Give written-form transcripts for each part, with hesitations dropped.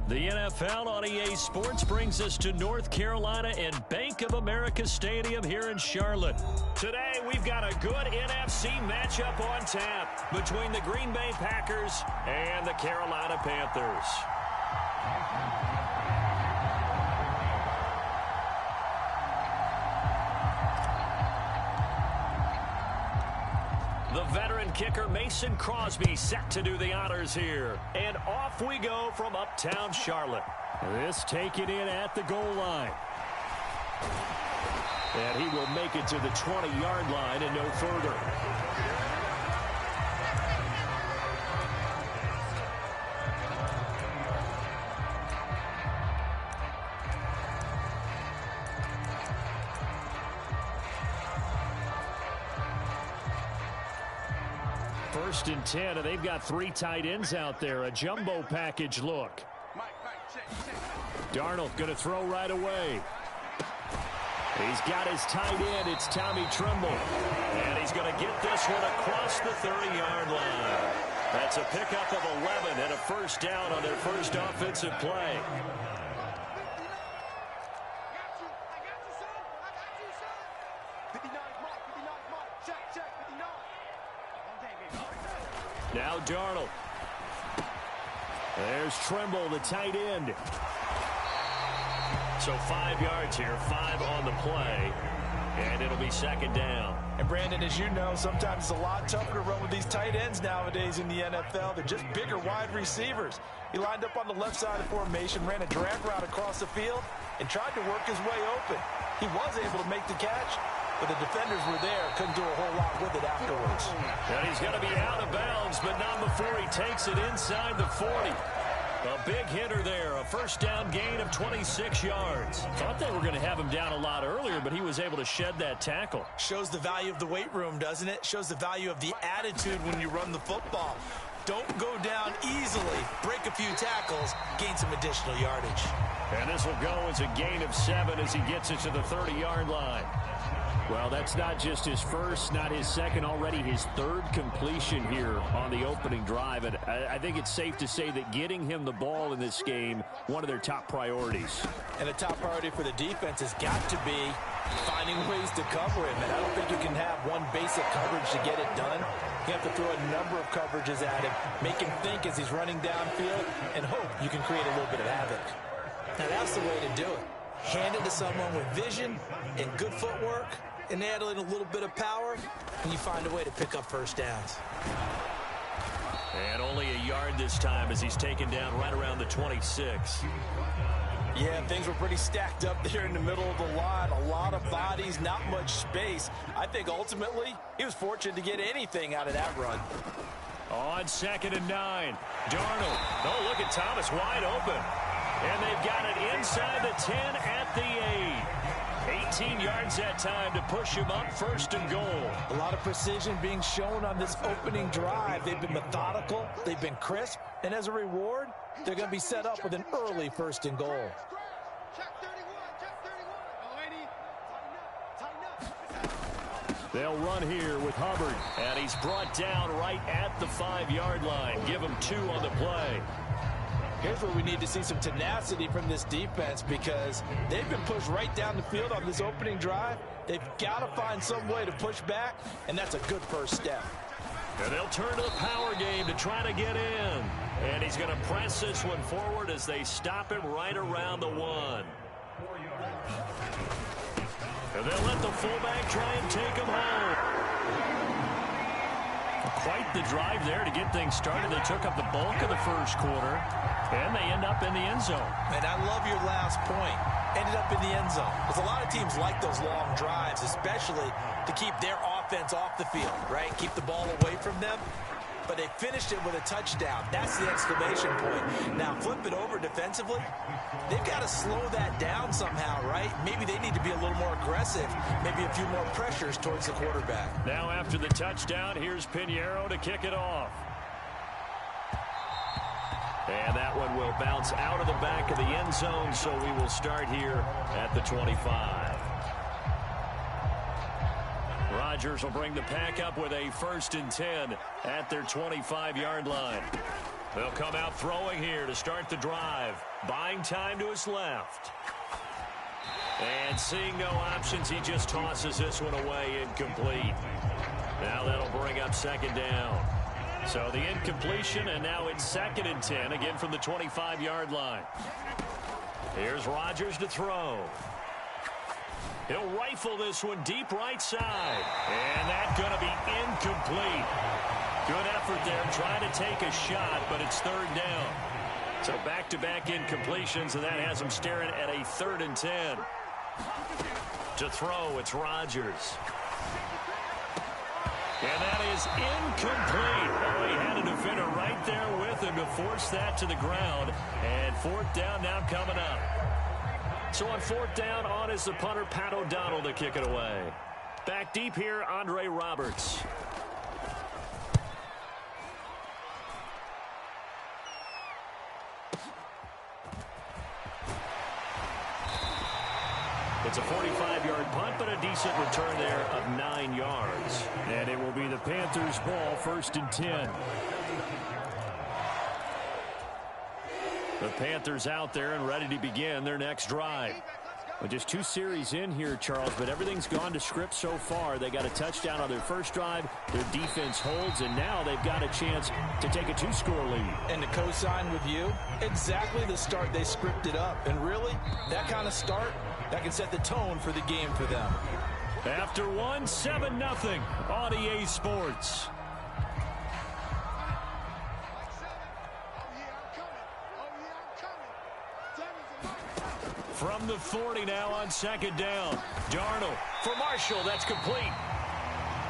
The NFL on EA Sports brings us to North Carolina and Bank of America Stadium here in Charlotte. Today, we've got a good NFC matchup on tap between the Green Bay Packers and the Carolina Panthers. The veteran kicker Mason Crosby set to do the honors here. And off we go from uptown Charlotte. This taken in at the goal line. And he will make it to the 20-yard line and no further. First and 10, and they've got 3 tight ends out there. A jumbo package look. Darnold going to throw right away. He's got his tight end. It's Tommy Tremble. And he's going to get this one across the 30-yard line. That's a pickup of 11 and a first down on their first offensive play. Now Darnold. There's Tremble, the tight end. So 5 yards here, 5 on the play, and it'll be second down. And Brandon, as you know, sometimes it's a lot tougher to run with these tight ends nowadays in the NFL. They're just bigger wide receivers. He lined up on the left side of formation, ran a drag route across the field, and tried to work his way open. He was able to make the catch, but the defenders were there, couldn't do a whole lot with it afterwards. And he's going to be out of bounds, but not before he takes it inside the 40. A big hitter there, a first down gain of 26 yards. Thought they were going to have him down a lot earlier, but he was able to shed that tackle. Shows the value of the weight room, doesn't it? Shows the value of the attitude when you run the football. Don't go down easily. Break a few tackles, gain some additional yardage. And this will go as a gain of 7 as he gets it to the 30-yard line. Well, that's not just his first, not his second, already his 3rd completion here on the opening drive. And I think it's safe to say that getting him the ball in this game, one of their top priorities. And a top priority for the defense has got to be finding ways to cover him. And I don't think you can have one basic coverage to get it done. You have to throw a number of coverages at him, make him think as he's running downfield, and hope you can create a little bit of havoc. Now, that's the way to do it. Hand it to someone with vision and good footwork, and add in a little bit of power, and you find a way to pick up first downs. And only a yard this time as he's taken down right around the 26. Yeah, things were pretty stacked up there in the middle of the line. A lot of bodies, not much space. I think ultimately he was fortunate to get anything out of that run. On 2nd and 9, Darnold. Oh, look at Thomas wide open. And they've got it inside the 10 at the 8. 18 yards that time to push him up, 1st and goal. A lot of precision being shown on this opening drive. They've been methodical, they've been crisp, and as a reward, they're going to be set up with an early 1st and goal. They'll run here with Hubbard, and he's brought down right at the 5-yard line. Give him 2 on the play. Here's where we need to see some tenacity from this defense because they've been pushed right down the field on this opening drive. They've got to find some way to push back, and that's a good first step. And they'll turn to the power game to try to get in. And he's going to press this one forward as they stop him right around the 1. And they'll let the fullback try and take him home. Quite the drive there to get things started. They took up the bulk of the first quarter, and they end up in the end zone. And I love your last point. Ended up in the end zone. Because a lot of teams like those long drives, especially to keep their offense off the field, right? Keep the ball away from them. But they finished it with a touchdown. That's the exclamation point. Now, flip it over defensively. They've got to slow that down somehow, right? Maybe they need to be a little more aggressive. Maybe a few more pressures towards the quarterback. Now, after the touchdown, here's Pinheiro to kick it off. And that one will bounce out of the back of the end zone, so we will start here at the 25. Rodgers will bring the pack up with a 1st and 10 at their 25-yard line. They'll come out throwing here to start the drive. Buying time to his left. And seeing no options, he just tosses this one away, incomplete. Now that'll bring up second down. So the incompletion, and now it's 2nd and 10, again from the 25-yard line. Here's Rodgers to throw. He'll rifle this one deep right side. And that's going to be incomplete. Good effort there, trying to take a shot, but it's 3rd down. So back-to-back incompletions, and that has him staring at a 3rd and 10. To throw, it's Rodgers. And that is incomplete. Oh, he had a defender right there with him to force that to the ground. And 4th down now coming up. So on 4th down, on is the punter, Pat O'Donnell, to kick it away. Back deep here, Andre Roberts. It's a 45-yard punt, but a decent return there of 9 yards. And it will be the Panthers' ball, 1st and 10. The Panthers out there and ready to begin their next drive. Well, just 2 series in here, Charles, but everything's gone to script so far. They got a touchdown on their first drive. Their defense holds, and now they've got a chance to take a 2-score lead. And to co-sign with you, exactly the start they scripted up. And really, that kind of start, that can set the tone for the game for them. After 1, 7-0 on EA Sports. From the 40 now on 2nd down. Darnold for Marshall. That's complete.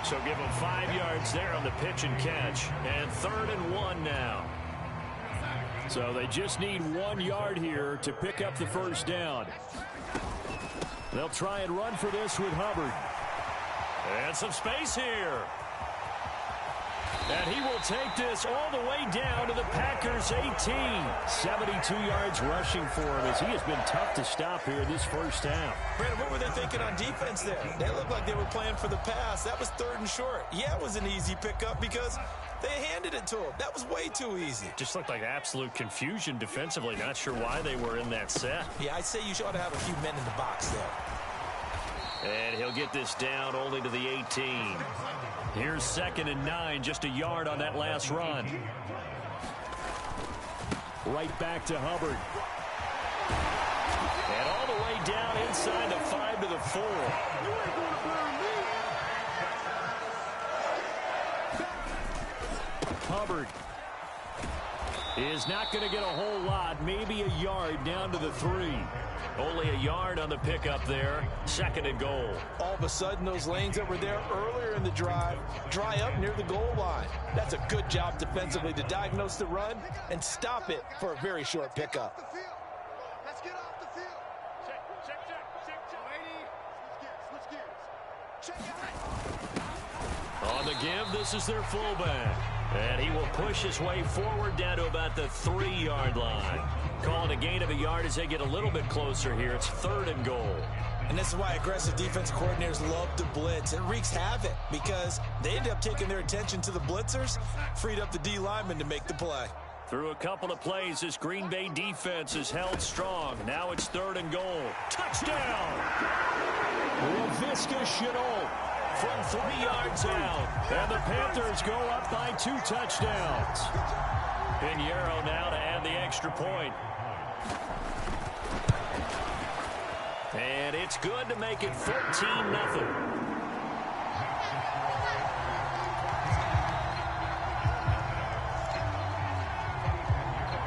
So give him 5 yards there on the pitch and catch. And 3rd and 1 now. So they just need 1 yard here to pick up the 1st down. They'll try and run for this with Hubbard. And some space here. And he will take this all the way down to the Packers' 18. 72 yards rushing for him as he has been tough to stop here this 1st half. Brandon, what were they thinking on defense there? They looked like they were playing for the pass. That was 3rd and short. Yeah, it was an easy pickup because they handed it to him. That was way too easy. Just looked like absolute confusion defensively. Not sure why they were in that set. Yeah, I'd say you ought to have a few men in the box there. And he'll get this down only to the 18. Here's 2nd and 9, just a yard on that last run. Right back to Hubbard. And all the way down inside the 5 to the 4. Hubbard is not going to get a whole lot, maybe a yard down to the 3. Only a yard on the pickup there. 2nd and goal. All of a sudden, those lanes that were there earlier in the drive dry up near the goal line. That's a good job defensively to diagnose the run and stop it for a very short pickup. Let's get off the field. Check. On the give, this is their fullback. And he will push his way forward down to about the 3-yard line. Calling a gain of a yard as they get a little bit closer here. It's 3rd and goal. And this is why aggressive defense coordinators love to blitz. It wreaks havoc because they end up taking their attention to the blitzers, freed up the D lineman to make the play. Through a couple of plays, this Green Bay defense is held strong. Now it's 3rd and goal. Touchdown! LaVisca Chenault from 3 yards out. And the Panthers go up by 2 touchdowns. Pinheiro now to add the extra point. And it's good to make it 14-0.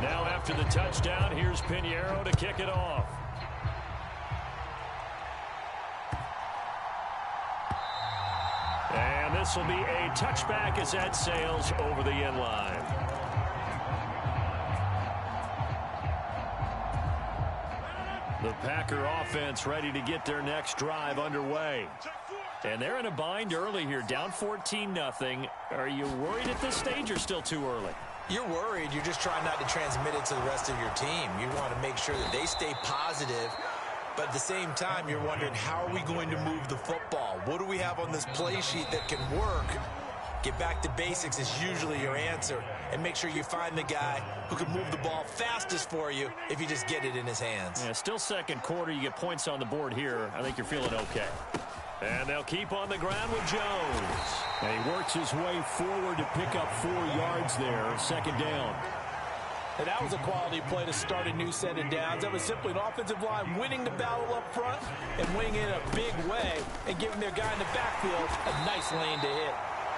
Now after the touchdown, here's Pinheiro to kick it off. And this will be a touchback as that sails over the end line. The Packer offense ready to get their next drive underway. And they're in a bind early here, down 14-0. Are you worried at this stage or still too early? You're worried. You're just trying not to transmit it to the rest of your team. You want to make sure that they stay positive. But at the same time, you're wondering, how are we going to move the football? What do we have on this play sheet that can work Get back to basics is usually your answer. And make sure you find the guy who can move the ball fastest for you if you just get it in his hands. Yeah, still second quarter. You get points on the board here. I think you're feeling okay. And they'll keep on the ground with Jones. And he works his way forward to pick up 4 yards there. Second down. And that was a quality play to start a new set of downs. That was simply an offensive line winning the battle up front and winning in a big way and giving their guy in the backfield a nice lane to hit.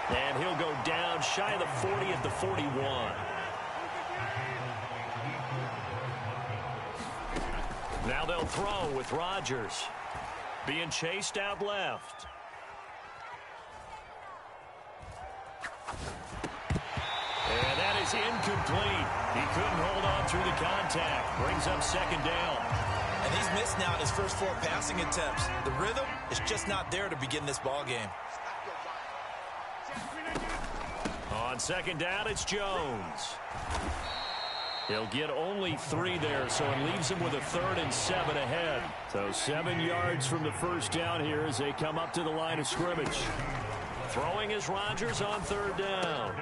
And he'll go down shy of the 40 at the 41. Now they'll throw with Rodgers. Being chased out left. And that is incomplete. He couldn't hold on through the contact. Brings up second down. And he's missed now in his first 4 passing attempts. The rhythm is just not there to begin this ball game. On second down, it's Jones. He'll get only 3 there, so it leaves him with a 3rd and 7 ahead. So 7 yards from the first down here as they come up to the line of scrimmage. Throwing is Rodgers on 3rd down.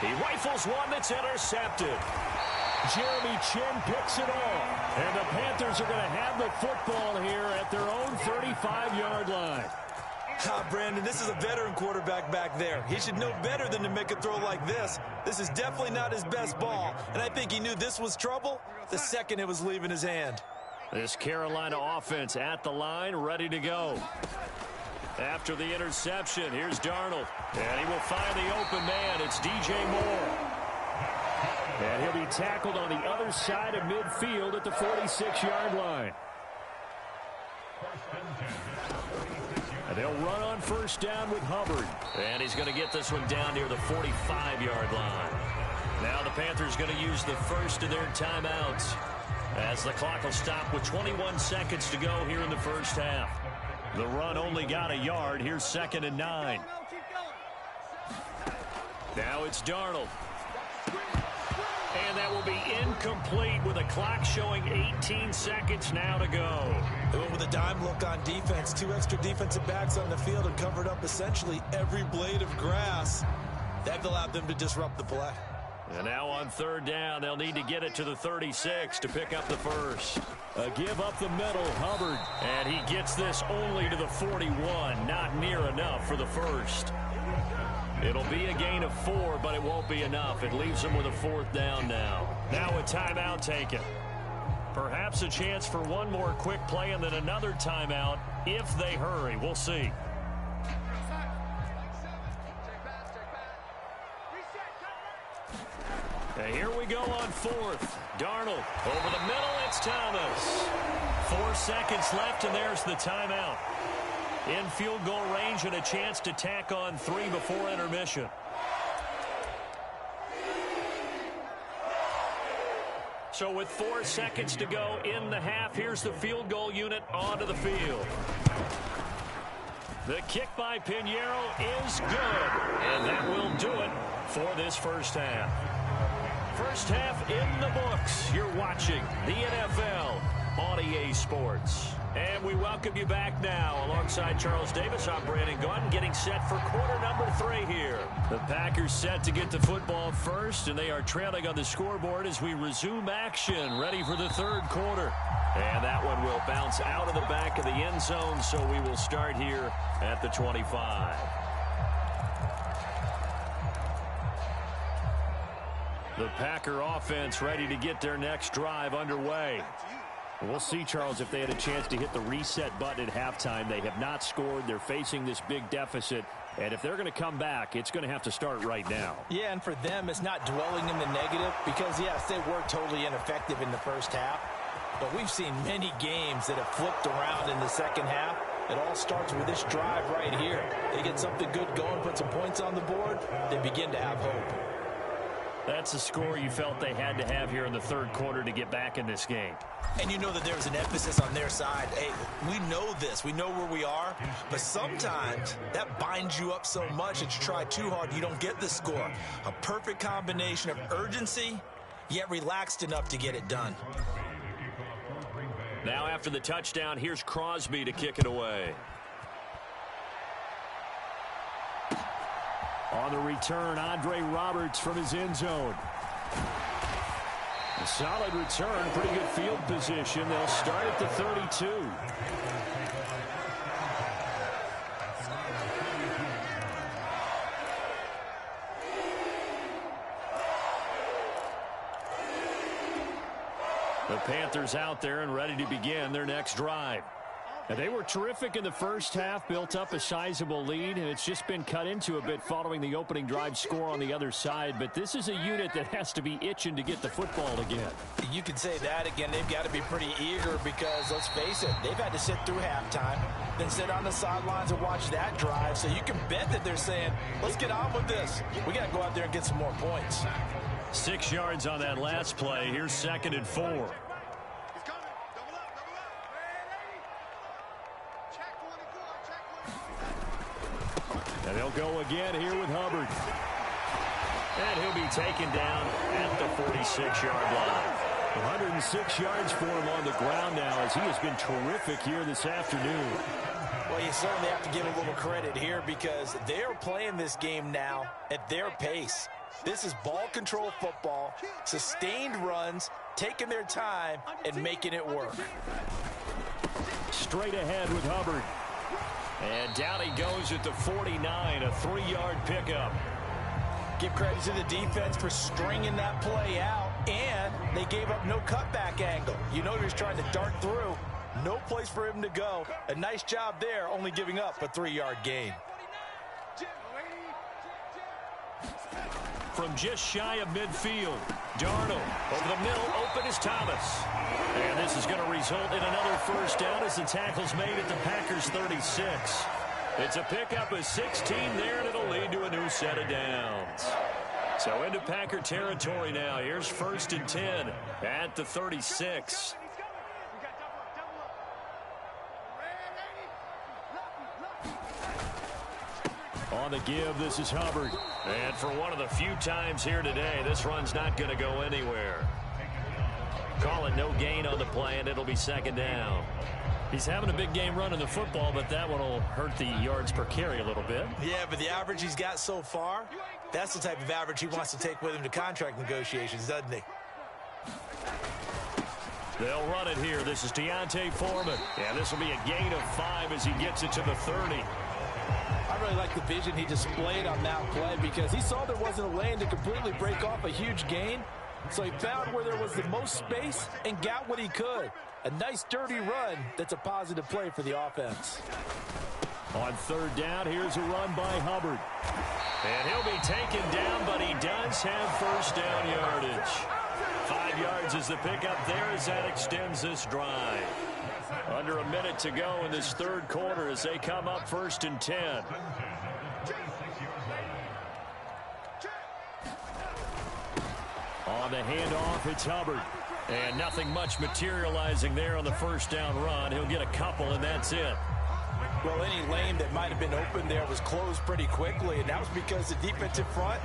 He rifles one that's intercepted. Jeremy Chin picks it off. And the Panthers are going to have the football here at their own 35-yard line. Brandon, this is a veteran quarterback back there. He should know better than to make a throw like this. This is definitely not his best ball, and I think he knew this was trouble the second it was leaving his hand. This Carolina offense at the line, ready to go. After the interception, here's Darnold, and he will find the open man. It's DJ Moore. And he'll be tackled on the other side of midfield at the 46-yard line. And they'll run on first down with Hubbard. And he's going to get this one down near the 45-yard line. Now the Panthers going to use the first of their timeouts as the clock will stop with 21 seconds to go here in the first half. The run only got a yard. Here's 2nd and 9. Now it's Darnold. And that will be incomplete with a clock showing 18 seconds now to go. They went with a dime look on defense. 2 extra defensive backs on the field and covered up essentially every blade of grass. That allowed them to disrupt the play. And now on 3rd down, they'll need to get it to the 36 to pick up the first. A give up the middle, Hubbard. And he gets this only to the 41. Not near enough for the first. It'll be a gain of 4, but it won't be enough. It leaves them with a 4th down now. Now a timeout taken. Perhaps a chance for one more quick play and then another timeout if they hurry. We'll see. And here we go on 4th. Darnold over the middle. It's Thomas. 4 seconds left, and there's the timeout. In field goal range and a chance to tack on 3 before intermission. So with 4 seconds to go in the half, here's the field goal unit onto the field. The kick by Pinheiro is good, and that will do it for this first half. First half in the books. You're watching the NFL on EA Sports. And we welcome you back now. Alongside Charles Davis, I'm Brandon Gaudin, getting set for quarter number 3 here. The Packers set to get the football first, and they are trailing on the scoreboard as we resume action, ready for the 3rd quarter. And that one will bounce out of the back of the end zone, so we will start here at the 25. The Packer offense ready to get their next drive underway. We'll see, Charles, if they had a chance to hit the reset button at halftime. They have not scored. They're facing this big deficit. And if they're going to come back, it's going to have to start right now. Yeah, and for them, it's not dwelling in the negative because, yes, they were totally ineffective in the first half. But we've seen many games that have flipped around in the second half. It all starts with this drive right here. They get something good going, put some points on the board, they begin to have hope. That's the score you felt they had to have here in the 3rd quarter to get back in this game. And you know that there was an emphasis on their side. Hey, we know this. We know where we are. But sometimes that binds you up so much that you try too hard, you don't get the score. A perfect combination of urgency, yet relaxed enough to get it done. Now after the touchdown, here's Crosby to kick it away. On the return, Andre Roberts from his end zone. A solid return, pretty good field position. They'll start at the 32. The Panthers out there and ready to begin their next drive. And they were terrific in the first half, built up a sizable lead, and it's just been cut into a bit following the opening drive score on the other side. But this is a unit that has to be itching to get the football again. You can say that again. They've got to be pretty eager because, let's face it, they've had to sit through halftime, then sit on the sidelines and watch that drive. So you can bet that they're saying, let's get on with this. We got to go out there and get some more points. 6 yards on that last play. Here's 2nd and 4. And they'll go again here with Hubbard. And he'll be taken down at the 46-yard line. 106 yards for him on the ground now as he has been terrific here this afternoon. Well, you certainly have to give a little credit here because they're playing this game now at their pace. This is ball control football, sustained runs, taking their time, and making it work. Straight ahead with Hubbard. And down he goes at the 49, a 3-yard pickup. Give credit to the defense for stringing that play out, and they gave up no cutback angle. You know he was trying to dart through. No place for him to go. A nice job there, only giving up a 3-yard gain. From just shy of midfield, Darnold over the middle, open is Thomas. And this is going to result in another first down as the tackle's made at the Packers' 36. It's a pickup of 16 there, and it'll lead to a new set of downs. So into Packer territory now. Here's 1st and 10 at the 36. On the give, this is Hubbard. And for one of the few times here today, this run's not going to go anywhere. Call it no gain on the play, and it'll be 2nd down. He's having a big game running the football, but that one will hurt the yards per carry a little bit. Yeah, but the average he's got so far, that's the type of average he wants to take with him to contract negotiations, doesn't he? They'll run it here. This is Deontay Foreman. And this will be a gain of 5 as he gets it to the 30. I really like the vision he displayed on that play because he saw there wasn't a lane to completely break off a huge gain. So he found where there was the most space and got what he could. A nice dirty run that's a positive play for the offense. On 3rd down, here's a run by Hubbard. And he'll be taken down, but he does have first down yardage. 5 yards is the pickup there as that extends this drive. Under a minute to go in this 3rd quarter as they come up 1st and 10. On the handoff, it's Hubbard. And nothing much materializing there on the first down run. He'll get a couple, and that's it. Well, any lane that might have been open there was closed pretty quickly, and that was because the defensive front,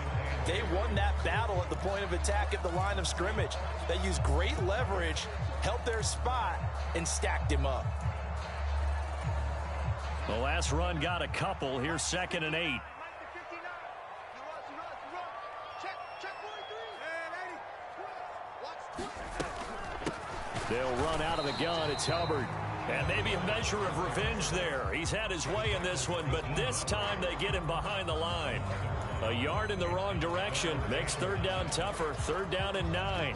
they won that battle at the point of attack at the line of scrimmage. They used great leverage, held their spot, and stacked him up. The last run got a couple. Here's 2nd and 8. They'll run out of the gun. It's Hubbard. And maybe a measure of revenge there. He's had his way in this one, but this time they get him behind the line. A yard in the wrong direction makes 3rd down tougher. 3rd down and 9.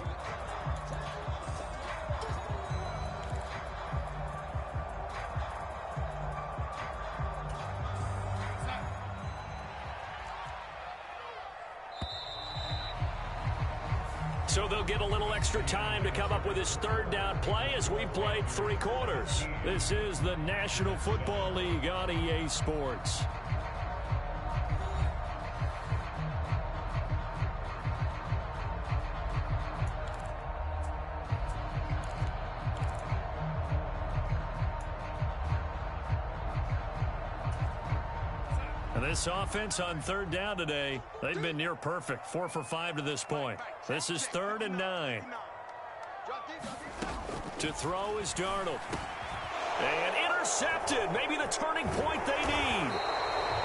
So they'll get a little extra time to come up with his 3rd down play as we played 3 quarters. This is the National Football League on EA Sports. This offense on 3rd down today, they've been near perfect. 4 for 5 to this point. This is 3rd and 9. To throw is Darnold. And intercepted. Maybe the turning point they need.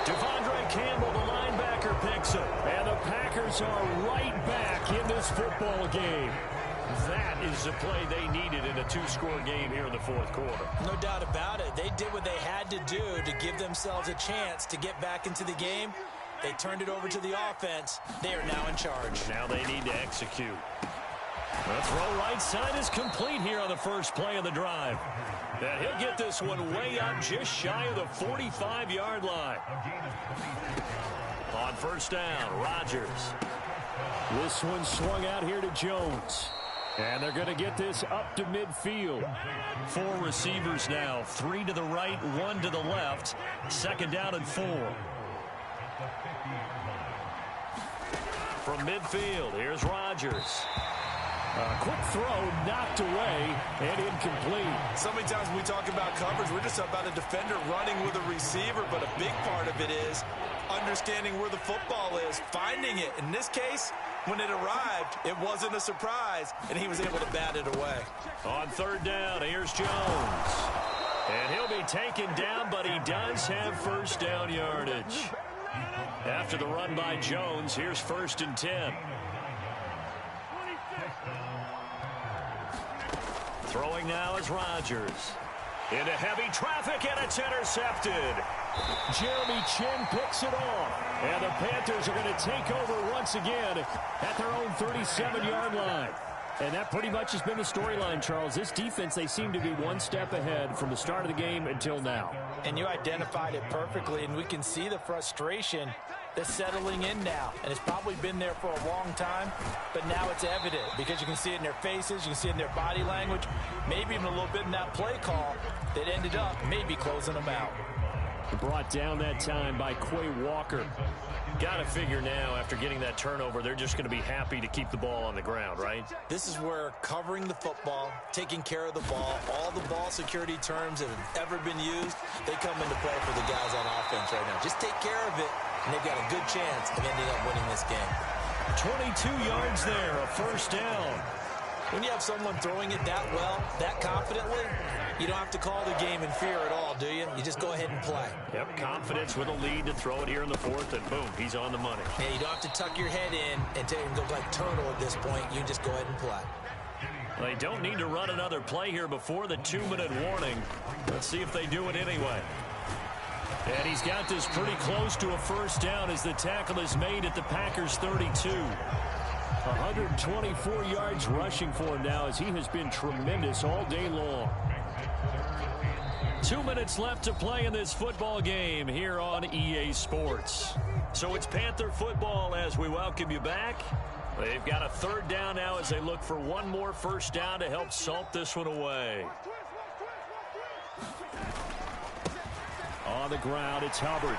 Devondre Campbell, the linebacker, picks picks him. And the Packers are right back in this football game. That is the play they needed in a two-score game here in the fourth quarter. No doubt about it. They did what they had to do to give themselves a chance to get back into the game. They turned it over to the offense. They are now in charge. Now they need to execute. The throw right side is complete here on the first play of the drive. And he'll get this one way up just shy of the 45-yard line. On first down, Rodgers. This one swung out here to Jones. And they're going to get this up to midfield. 4 receivers now, 3 to the right, 1 to the left. Second down and 4. From midfield, here's Rodgers. Quick throw, knocked away, and incomplete. So many times when we talk about coverage, we're just about a defender running with a receiver, but a big part of it is understanding where the football is, finding it. In this case, when it arrived, it wasn't a surprise, and he was able to bat it away. On third down, here's Jones. And he'll be taken down, but he does have first down yardage. After the run by Jones, here's first and 10. Throwing now is Rodgers. Into heavy traffic, and it's intercepted. Jeremy Chin picks it off. And the Panthers are going to take over once again at their own 37-yard line. And that pretty much has been the storyline, Charles. This defense, they seem to be one step ahead from the start of the game until now. And you identified it perfectly, and we can see the frustration that's settling in now. And it's probably been there for a long time, but now it's evident because you can see it in their faces, you can see it in their body language, maybe even a little bit in that play call that ended up maybe closing them out. Brought down that time by Quay Walker. Got to figure now, after getting that turnover, they're just going to be happy to keep the ball on the ground, right? This is where covering the football, taking care of the ball, all the ball security terms that have ever been used, they come into play for the guys on offense right now. Just take care of it, and they've got a good chance of ending up winning this game. 22 yards there, a first down. When you have someone throwing it that well, that confidently, you don't have to call the game in fear at all, do you? You just go ahead and play. Yep, confidence with a lead to throw it here in the fourth, and boom, he's on the money. Yeah, you don't have to tuck your head in and take him to like turtle at this point. You just go ahead and play. They don't need to run another play here before the 2-minute warning. Let's see if they do it anyway. And he's got this pretty close to a first down as the tackle is made at the Packers' 32. 124 yards rushing for him now as he has been tremendous all day long. 2 minutes left to play in this football game here on EA Sports. So it's Panther football as we welcome you back. They've got a third down now as they look for one more first down to help salt this one away. On the ground, it's Hubbard.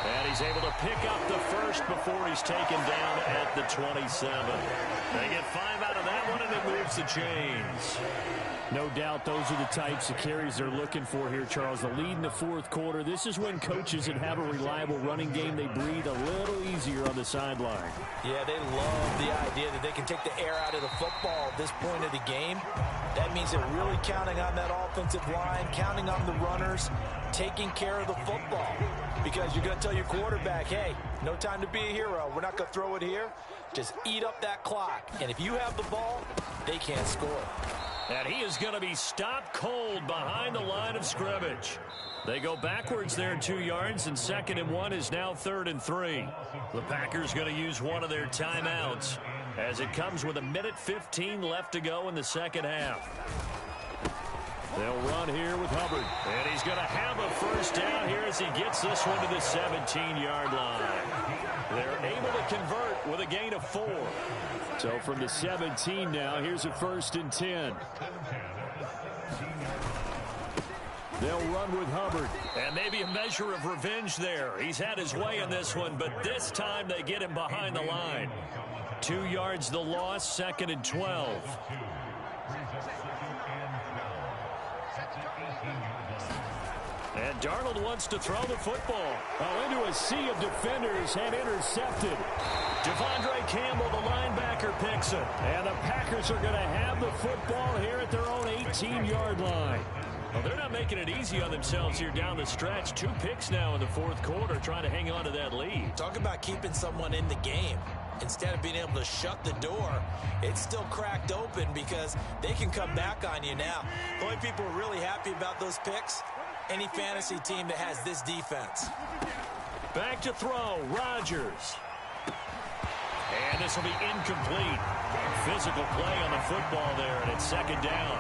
And he's able to pick up the first before he's taken down at the 27. They get 5 out of that one, and it moves the chains. No doubt those are the types of carries they're looking for here, Charles. The lead in the fourth quarter. This is when coaches that have a reliable running game, they breathe a little easier on the sideline. Yeah, they love the idea that they can take the air out of the football at this point of the game. That means they're really counting on that offensive line, counting on the runners, taking care of the football. Because you're going to tell your quarterback, hey, no time to be a hero. We're not going to throw it here. Just eat up that clock. And if you have the ball, they can't score. And he is going to be stopped cold behind the line of scrimmage. They go backwards there 2 yards, and 2nd and 1 is now 3rd and 3. The Packers going to use one of their timeouts as it comes with 1:15 left to go in the second half. They'll run here with Hubbard. And he's going to have a first down here as he gets this one to the 17-yard line. They're able to convert with a gain of 4. So from the 17 now, here's a 1st and 10. They'll run with Hubbard. And maybe a measure of revenge there. He's had his way in this one, but this time they get him behind the line. 2 yards the loss, 2nd and 12. And Darnold wants to throw the football. Into a sea of defenders and intercepted. Devondre Campbell, the linebacker, picks it. And the Packers are going to have the football here at their own 18-yard line. Well, they're not making it easy on themselves here down the stretch. 2 picks now in the fourth quarter, trying to hang on to that lead. Talk about keeping someone in the game. Instead of being able to shut the door, it's still cracked open because they can come back on you now. The only people who are really happy about those picks, any fantasy team that has this defense. Back to throw, Rodgers. And this will be incomplete. Physical play on the football there, and it's second down.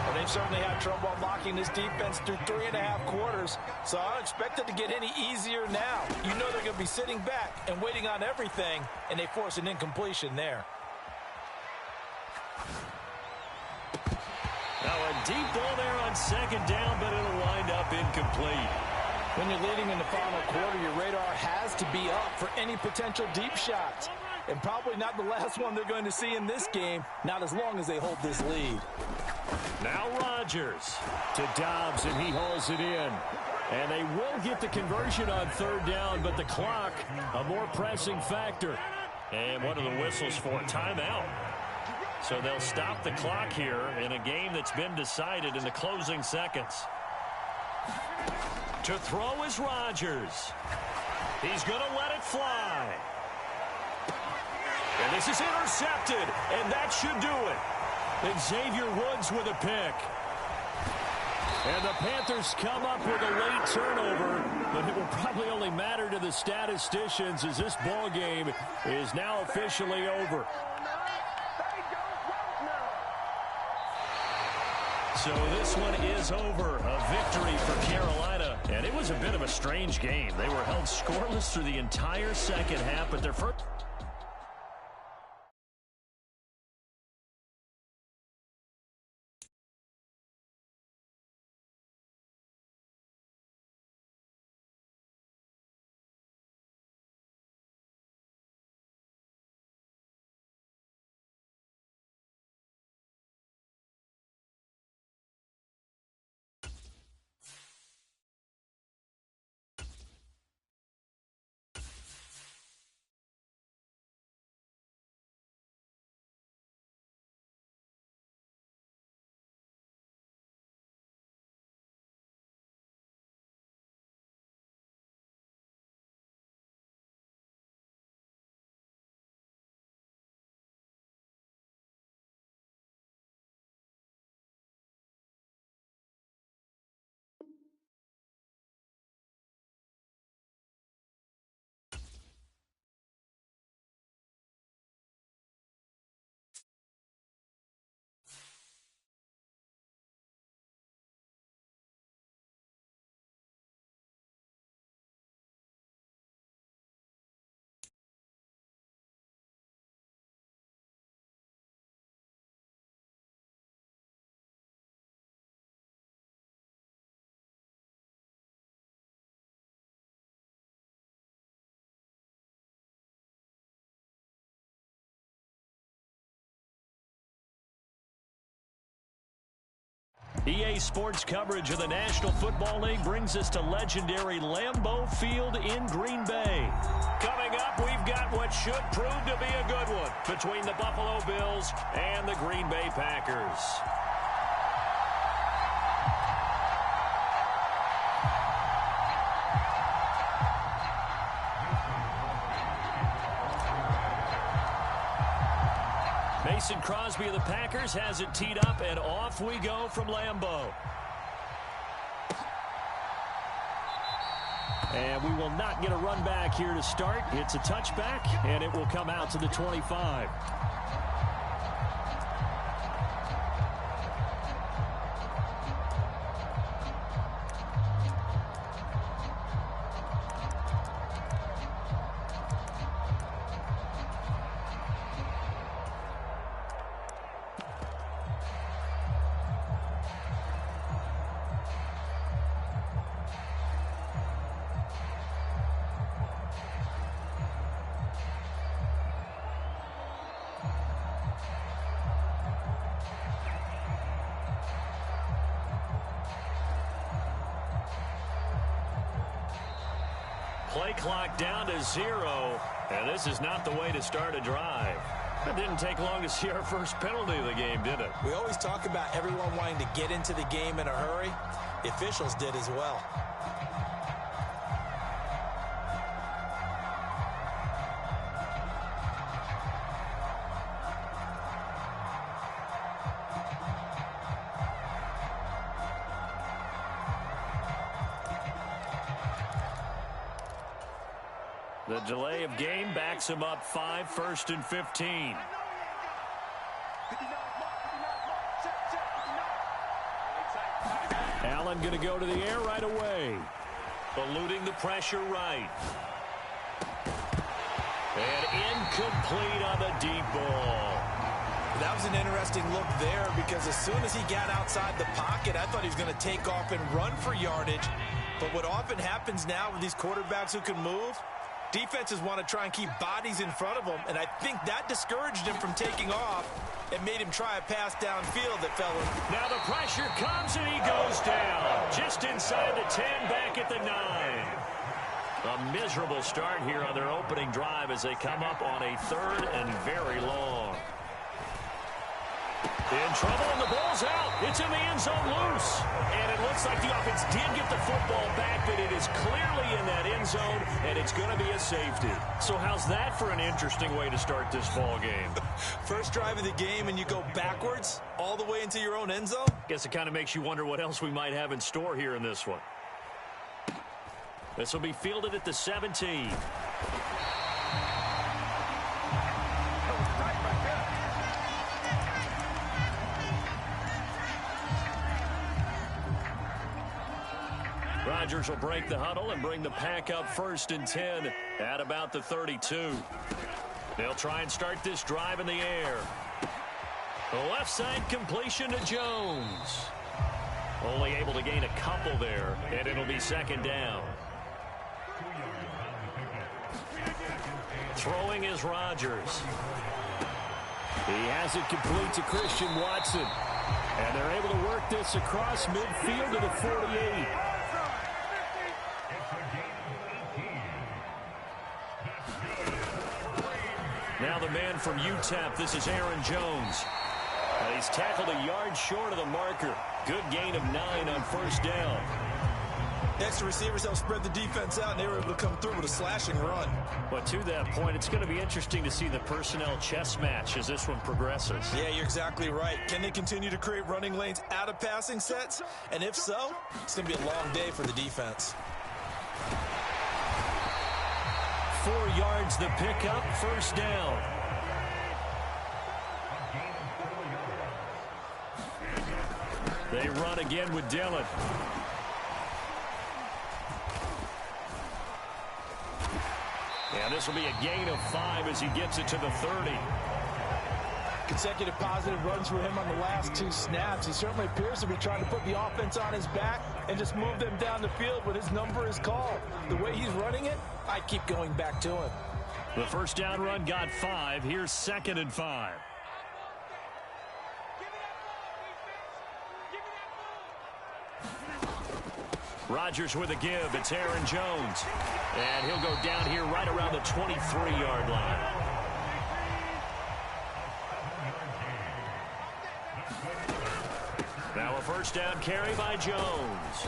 Well, they've certainly had trouble unlocking this defense through 3.5 quarters, so I don't expect it to get any easier now. You know they're going to be sitting back and waiting on everything, and they force an incompletion there. Now a deep ball there on second down, but it'll wind up incomplete. When you're leading in the final quarter, your radar has to be up for any potential deep shots. And probably not the last one they're going to see in this game, not as long as they hold this lead. Now Rodgers to Dobbs, and he hauls it in. And they will get the conversion on third down, but the clock, a more pressing factor. And what are the whistles for? Timeout. So they'll stop the clock here in a game that's been decided in the closing seconds. To throw is Rodgers. He's going to let it fly. And this is intercepted, and that should do it. Xavier Woods with a pick. And the Panthers come up with a late turnover, but it will probably only matter to the statisticians as this ball game is now officially over. So this one is over. A victory for Carolina. And it was a bit of a strange game. They were held scoreless through the entire second half, but their first... EA Sports coverage of the National Football League brings us to legendary Lambeau Field in Green Bay. Coming up, we've got what should prove to be a good one between the Buffalo Bills and the Green Bay Packers. Mason Crosby of the Packers has it teed up, and off we go from Lambeau. And we will not get a run back here to start. It's a touchback, and it will come out to the 25. Play clock down to 0, and this is not the way to start a drive. It didn't take long to see our first penalty of the game, did it? We always talk about everyone wanting to get into the game in a hurry. The officials did as well. The delay of game backs him up 5, 1st and 15. Allen going to go to the air right away. Eluding the pressure right. And incomplete on the deep ball. That was an interesting look there because as soon as he got outside the pocket, I thought he was going to take off and run for yardage. But what often happens now with these quarterbacks who can move, defenses want to try and keep bodies in front of him, and I think that discouraged him from taking off and made him try a pass downfield that fell in. Now the pressure comes and he goes down. Just inside the 10, back at the 9. A miserable start here on their opening drive as they come up on a 3rd and very long. In trouble, and the ball's out. It's in the end zone loose. And it looks like the offense did get the football back, but it is clearly in that end zone, and it's going to be a safety. So how's that for an interesting way to start this ball game? First drive of the game, and you go backwards all the way into your own end zone? Guess it kind of makes you wonder what else we might have in store here in this one. This will be fielded at the 17. Rodgers will break the huddle and bring the pack up 1st and 10 at about the 32. They'll try and start this drive in the air. The left side completion to Jones. Only able to gain a couple there, and it'll be 2nd down. Throwing is Rodgers. He has it complete to Christian Watson. And they're able to work this across midfield to the 48. Now the man from UTEP, this is Aaron Jones. And he's tackled a yard short of the marker. Good gain of 9 on 1st down. Extra receivers help spread the defense out, and they were able to come through with a slashing run. But to that point, it's going to be interesting to see the personnel chess match as this one progresses. Yeah, you're exactly right. Can they continue to create running lanes out of passing sets? And if so, it's going to be a long day for the defense. 4 yards the pickup, 1st down. They run again with Dillon. And this will be a gain of 5 as he gets it to the 30. Consecutive positive runs for him on the last 2 snaps. He certainly appears to be trying to put the offense on his back and just move them down the field when his number is called. The way he's running it, I keep going back to him. The 1st down run got 5. Here's 2nd and 5. Rodgers with a give. It's Aaron Jones. And he'll go down here right around the 23-yard line. Now a 1st down carry by Jones.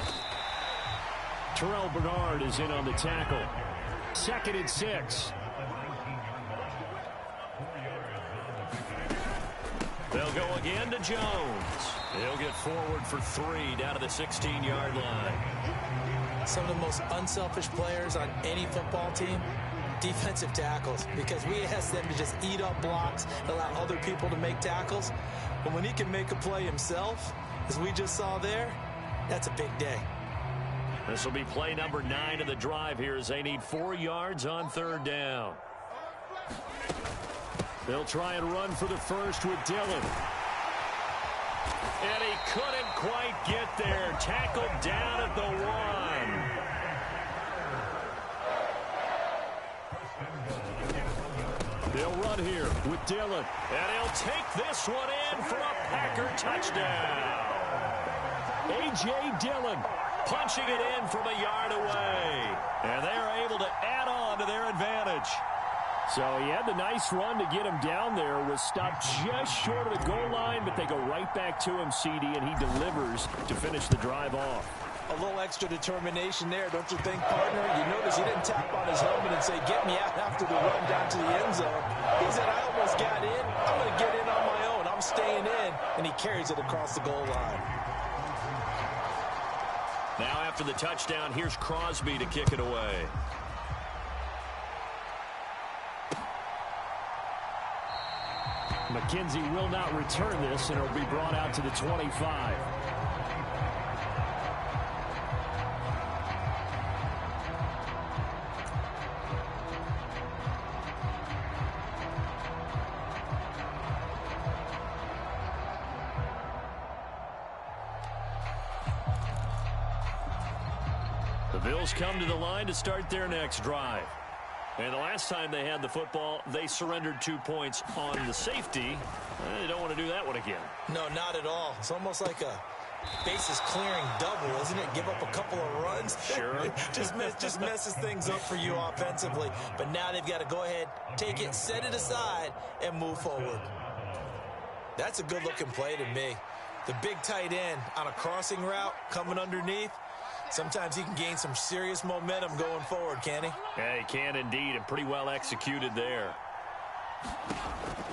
Terrell Bernard is in on the tackle. 2nd and 6. They'll go again to Jones. He'll get forward for 3 down to the 16-yard line. Some of the most unselfish players on any football team, defensive tackles, because we ask them to just eat up blocks, allow other people to make tackles. But when he can make a play himself, as we just saw there, that's a big day. This will be play number 9 of the drive here as they need 4 yards on 3rd down. They'll try and run for the 1st with Dillon. And he couldn't quite get there. Tackled down at the 1. They'll run here with Dillon. And he'll take this one in for a Packer touchdown. A.J. Dillon punching it in from a yard away. And they're able to add on to their advantage. So he had the nice run to get him down there, was stopped just short of the goal line, but they go right back to him, CD, and he delivers to finish the drive off. A little extra determination there, don't you think, partner? You notice he didn't tap on his helmet and say, get me out after the run down to the end zone. He said, I almost got in. I'm going to get in on my own. I'm staying in. And he carries it across the goal line. Now after the touchdown, here's Crosby to kick it away. McKenzie will not return this, and it'll be brought out to the 25. The Bills come to the line to start their next drive. And the last time they had the football, they surrendered 2 points on the safety. They don't want to do that one again. No, not at all. It's almost like a bases clearing double, isn't it? Give up a couple of runs. Sure. just messes things up for you offensively. But now they've got to go ahead, take it, set it aside, and move forward. That's a good-looking play to me. The big tight end on a crossing route coming underneath. Sometimes he can gain some serious momentum going forward, can he? Yeah, he can indeed, and pretty well executed there.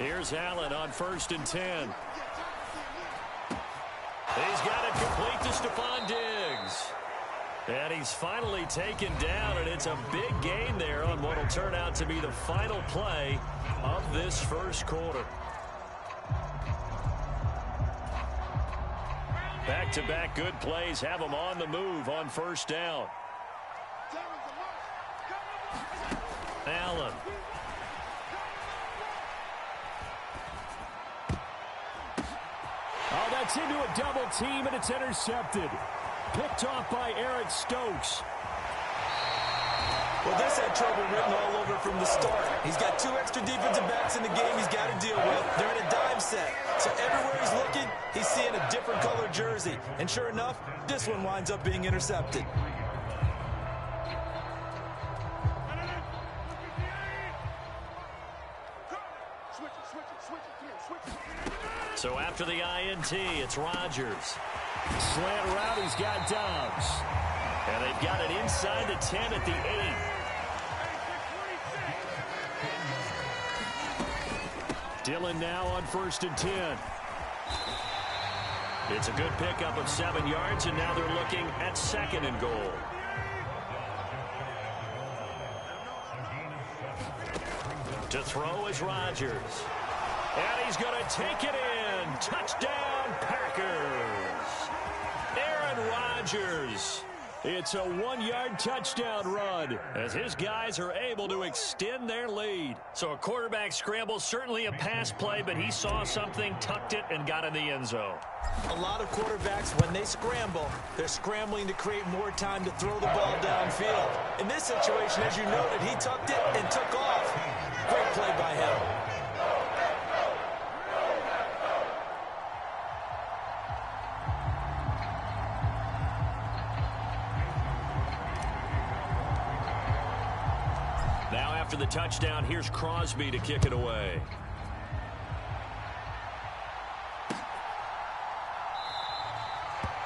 Here's Allen on 1st and 10. He's got it complete to Stephon Diggs. And he's finally taken down, and it's a big gain there on what will turn out to be the final play of this first quarter. Back-to-back good plays have him on the move on 1st down. Allen. Oh, that's into a double team, and it's intercepted. Picked off by Eric Stokes. Well, this had trouble written all over from the start. He's got 2 extra defensive backs in the game he's got to deal with. They're in a dime set. So everywhere he's looking, he's seeing a different color jersey. And sure enough, this one winds up being intercepted. So after the INT, it's Rodgers. Slant route, he's got Dobbs. And they've got it inside the 10 at the 8. Dillon now on 1st and 10. It's a good pickup of 7 yards, and now they're looking at 2nd and goal. To throw is Rodgers. And he's going to take it in. Touchdown, Packers. Aaron Rodgers. It's a 1-yard touchdown run as his guys are able to extend their lead. So a quarterback scramble, certainly a pass play, but he saw something, tucked it, and got in the end zone. A lot of quarterbacks, when they scramble, they're scrambling to create more time to throw the ball downfield. In this situation, as you noted, he tucked it and took off. Great play by him. After the touchdown, here's Crosby to kick it away.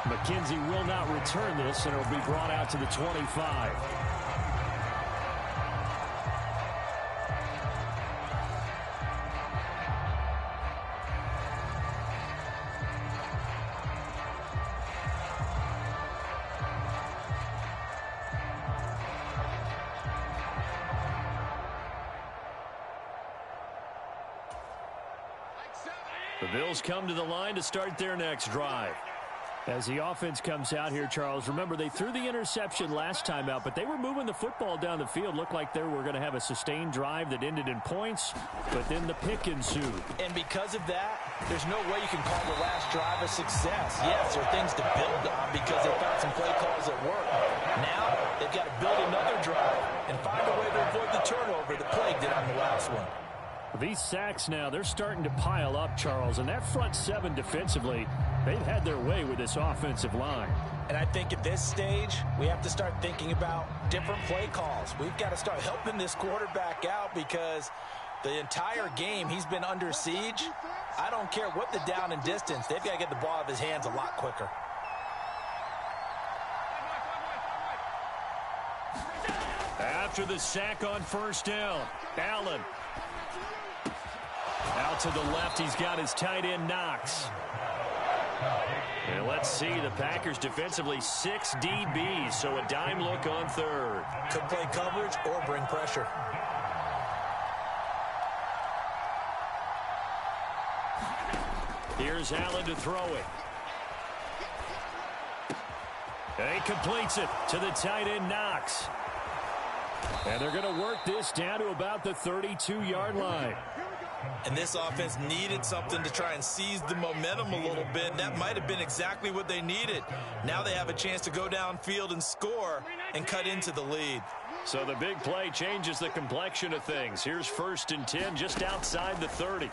McKenzie will not return this, and it'll be brought out to the 25. The Bills come to the line to start their next drive. As the offense comes out here, Charles, remember they threw the interception last time out, but they were moving the football down the field. Looked like they were going to have a sustained drive that ended in points, but then the pick ensued. And because of that, there's no way you can call the last drive a success. Yes, there are things to build on because they found some play calls that work. Now they've got to build another drive and find a way to avoid the turnover that plagued it on the last one. These sacks now, they're starting to pile up, Charles, and that front seven defensively, they've had their way with this offensive line. And I think at this stage, we have to start thinking about different play calls. We've got to start helping this quarterback out because the entire game he's been under siege. I don't care what the down and distance. They've got to get the ball out of his hands a lot quicker. After the sack on first down, Allen. Out to the left, he's got his tight end, Knox. And let's see, the Packers defensively 6 DBs, so a dime look on third. Could play coverage or bring pressure. Here's Allen to throw it. And he completes it to the tight end, Knox. And they're going to work this down to about the 32-yard line. And this offense needed something to try and seize the momentum a little bit. And that might have been exactly what they needed. Now they have a chance to go downfield and score and cut into the lead. So the big play changes the complexion of things. Here's 1st and 10 just outside the 30.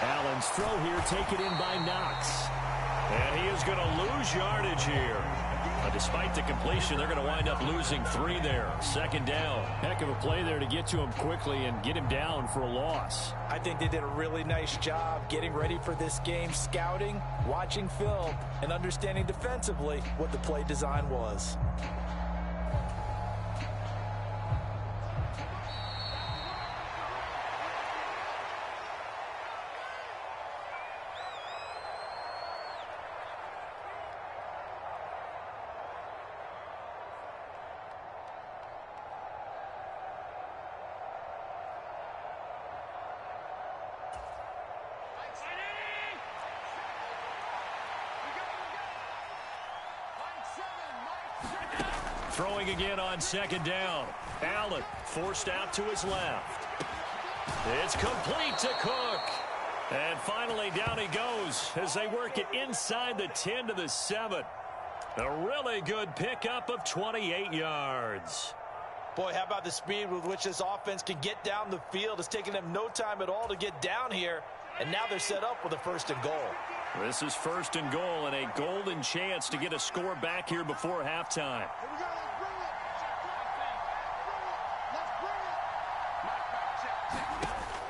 Allen's throw here taken in by Knox. And he is going to lose yardage here. Despite the completion, they're going to wind up losing 3 there. 2nd down. Heck of a play there to get to him quickly and get him down for a loss. I think they did a really nice job getting ready for this game, scouting, watching film, and understanding defensively what the play design was. Throwing again on 2nd down. Allen forced out to his left. It's complete to Cook. And finally down he goes as they work it inside the 10 to the 7. A really good pickup of 28 yards. Boy, how about the speed with which this offense can get down the field? It's taken them no time at all to get down here. And now they're set up with a 1st and goal. This is 1st and goal and a golden chance to get a score back here before halftime.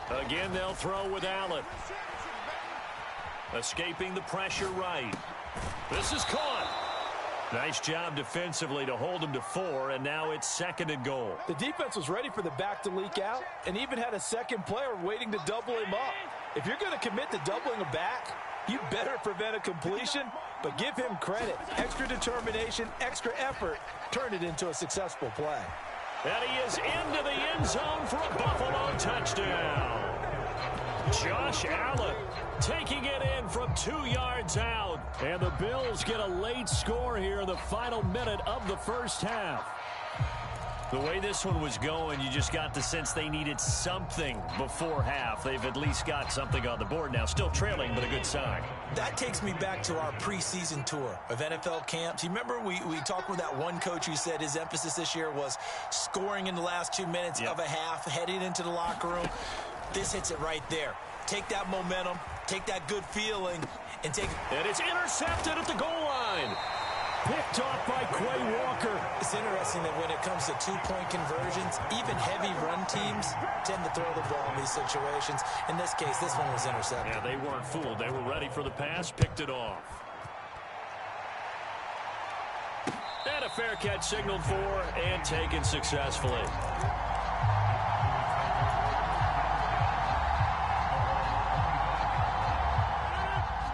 Again, they'll throw with Allen. Escaping the pressure right. This is caught. Nice job defensively to hold him to 4, and now it's 2nd and goal. The defense was ready for the back to leak out and even had a second player waiting to double him up. If you're going to commit to doubling a back, you better prevent a completion, but give him credit. Extra determination, extra effort, turned it into a successful play. And he is into the end zone for a Buffalo touchdown. Josh Allen taking it in from 2 yards out. And the Bills get a late score here in the final minute of the first half. The way this one was going, you just got the sense they needed something before half. They've at least got something on the board now. Still trailing, but a good sign. That takes me back to our preseason tour of NFL camps. You remember we talked with that one coach who said his emphasis this year was scoring in the last 2 minutes of a half, heading into the locker room. This hits it right there. Take that momentum, take that good feeling, and take it. And it's intercepted at the goal line. Picked off by Quay Walker. It's interesting that when it comes to two-point conversions, even heavy run teams tend to throw the ball in these situations. In this case, this one was intercepted. Yeah, they weren't fooled. They were ready for the pass, picked it off. And a fair catch signaled for and taken successfully.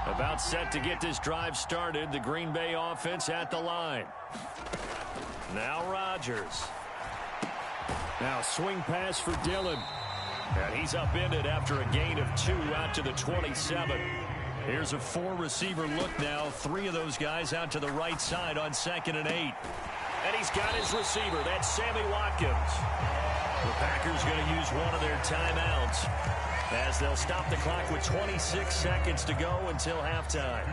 About set to get this drive started. The Green Bay offense at the line. Now Rodgers. Now swing pass for Dillon. And he's upended after a gain of 2 out to the 27. Here's a 4-receiver look now. 3 of those guys out to the right side on 2nd and 8. And he's got his receiver. That's Sammy Watkins. The Packers going to use one of their timeouts as they'll stop the clock with 26 seconds to go until halftime.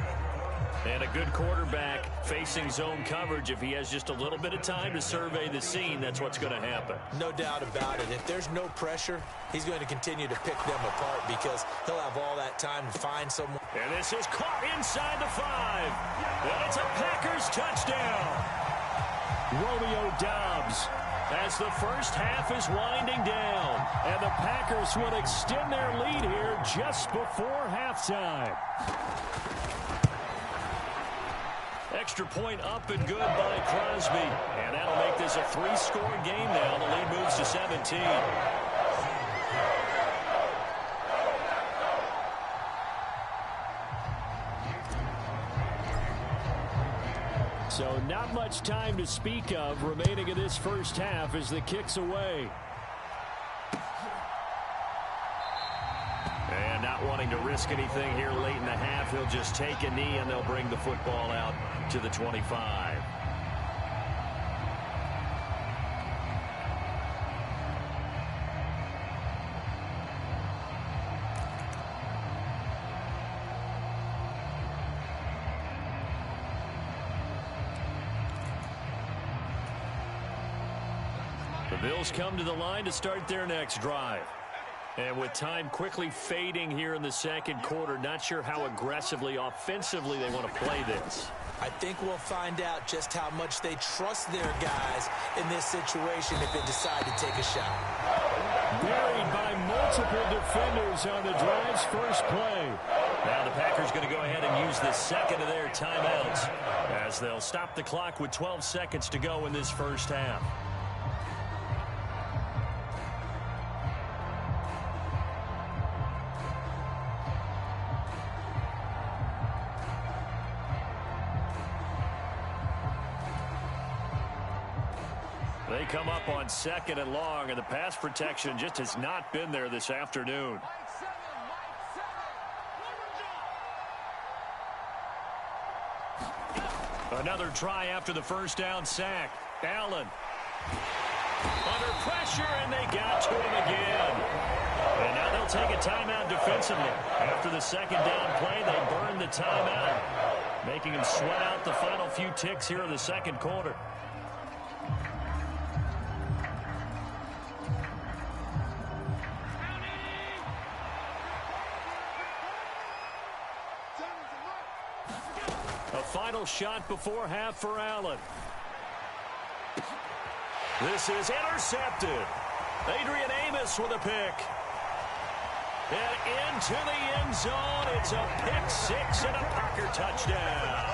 And a good quarterback facing zone coverage. If he has just a little bit of time to survey the scene, that's what's going to happen. No doubt about it. If there's no pressure, he's going to continue to pick them apart because he'll have all that time to find someone. And this is caught inside the 5. And it's a Packers touchdown. Romeo Doubs, as the first half is winding down. And the Packers will extend their lead here just before halftime. Extra point up and good by Crosby. And that'll make this a 3-score game now. The lead moves to 17. So not much time to speak of remaining in this first half as the kick's away. And not wanting to risk anything here late in the half, he'll just take a knee and they'll bring the football out to the 25. The Bills come to the line to start their next drive. And with time quickly fading here in the second quarter, not sure how aggressively, offensively they want to play this. I think we'll find out just how much they trust their guys in this situation if they decide to take a shot. Buried by multiple defenders on the drive's first play. Now the Packers going to go ahead and use the second of their timeouts as they'll stop the clock with 12 seconds to go in this first half. They come up on 2nd and long, and the pass protection just has not been there this afternoon. Another try after the first down sack. Allen under pressure, and they got to him again. And now they'll take a timeout defensively. After the second down play, they burn the timeout, making them sweat out the final few ticks here in the second quarter. A final shot before half for Allen. This is intercepted. Adrian Amos with a pick. And into the end zone. It's a pick six and a Packer touchdown.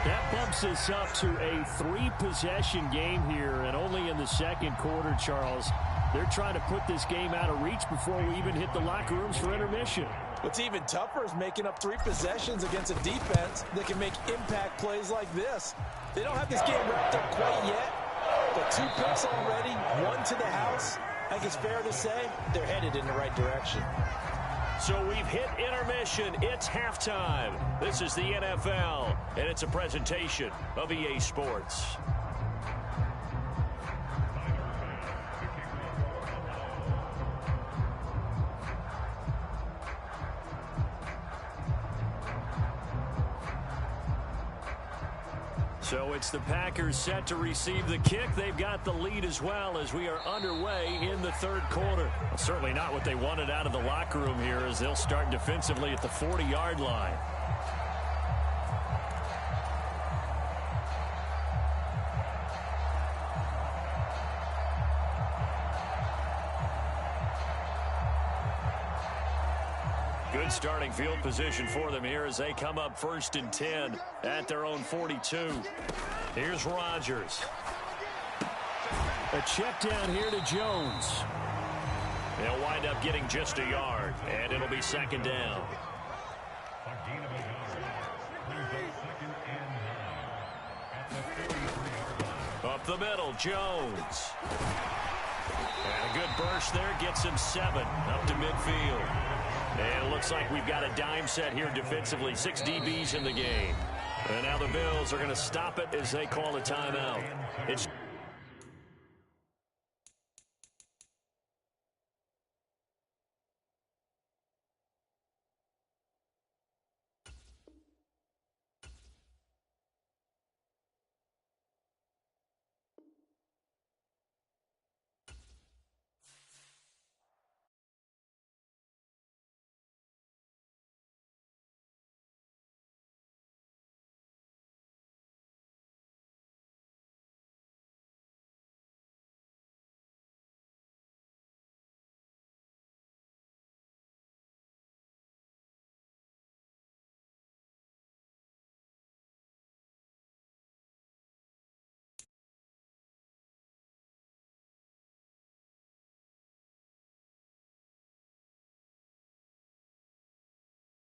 That bumps us up to a 3-possession game here, and only in the second quarter, Charles. They're trying to put this game out of reach before we even hit the locker rooms for intermission. What's even tougher is making up 3 possessions against a defense that can make impact plays like this. They don't have this game wrapped up quite yet, but 2 picks already, 1 to the house. I think it's fair to say they're headed in the right direction. So we've hit intermission. It's halftime. This is the NFL, and it's a presentation of EA Sports. So it's the Packers set to receive the kick. They've got the lead as well as we are underway in the third quarter. Well, certainly not what they wanted out of the locker room here as they'll start defensively at the 40-yard line. Good starting field position for them here as they come up 1st and 10 at their own 42. Here's Rodgers. A check down here to Jones. They'll wind up getting just a yard, and it'll be 2nd down. Up the middle, Jones. And a good burst there gets him 7 up to midfield. And it looks like we've got a dime set here defensively. 6 DBs in the game. And now the Bills are going to stop it as they call a timeout. It's